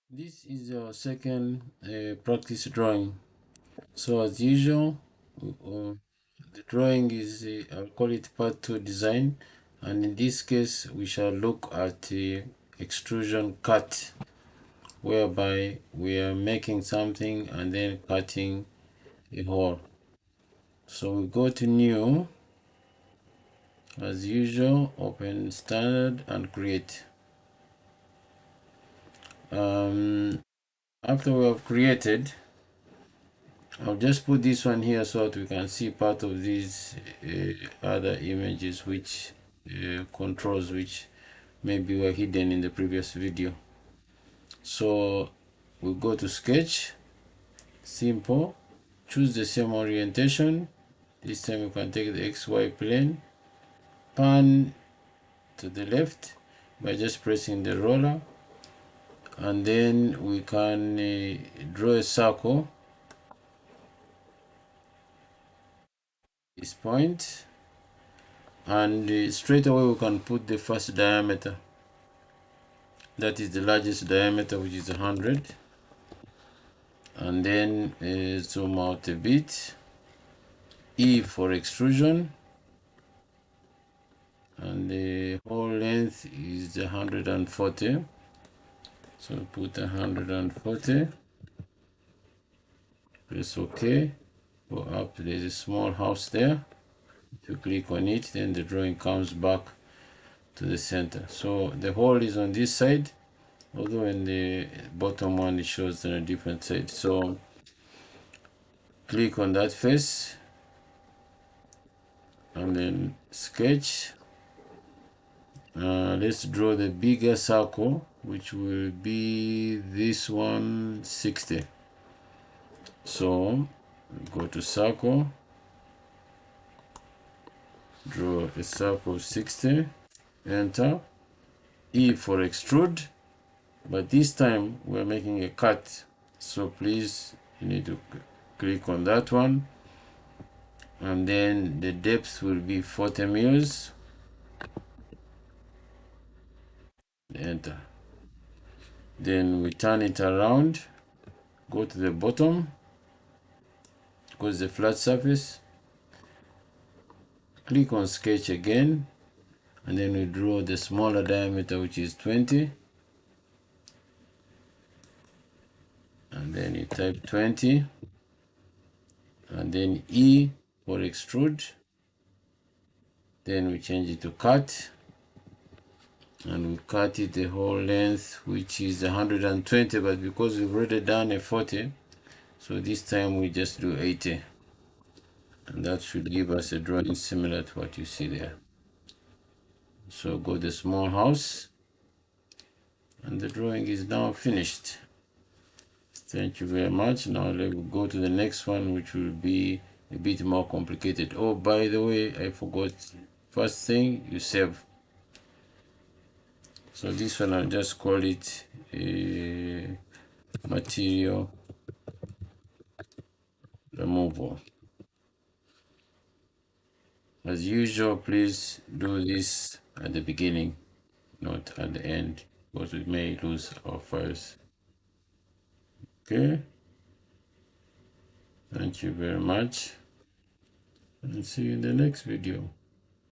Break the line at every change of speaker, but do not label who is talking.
This is our second practice drawing. So as usual, the drawing is, I'll call it part 2 design. And in this case, we shall look at the extrusion cut, whereby we are making something and then cutting a hole. So we go to new, as usual, open standard and create. After we have created, I'll just put this one here so that we can see part of these other images which controls which maybe were hidden in the previous video. So we'll go to sketch, simple, choose the same orientation. This time you can take the XY plane, pan to the left by just pressing the roller, and then we can draw a circle, this point, and straight away we can put the first diameter, that is the largest diameter, which is 100, and then zoom out a bit, E for extrusion, and the whole length is 140, so put 140, press OK, go up, there's a small house there. If you click on it, then the drawing comes back to the center. So the hole is on this side, although in the bottom one it shows on a different side. So click on that face and then sketch. Let's draw the bigger circle, which will be this one, 60. So go to circle, draw a circle 60, enter, E for extrude, but this time we're making a cut, so please, you need to click on that one, and then the depth will be 40 mils, enter. Then we turn it around, go to the bottom, go to the flat surface, click on sketch again, and then we draw the smaller diameter, which is 20, and then you type 20, and then E for extrude, then we change it to cut, and we cut it the whole length, which is 120, but because we've already done a 40, so this time we just do 80, and that should give us a drawing similar to what you see there. So go to the small house, and the drawing is now finished. Thank you very much. Now let's go to the next one, which will be a bit more complicated. Oh, by the way, I forgot. First thing, you save. So this one, I'll just call it a material removal. As usual, please do this at the beginning, not at the end, because we may lose our files. Okay. Thank you very much, and see you in the next video.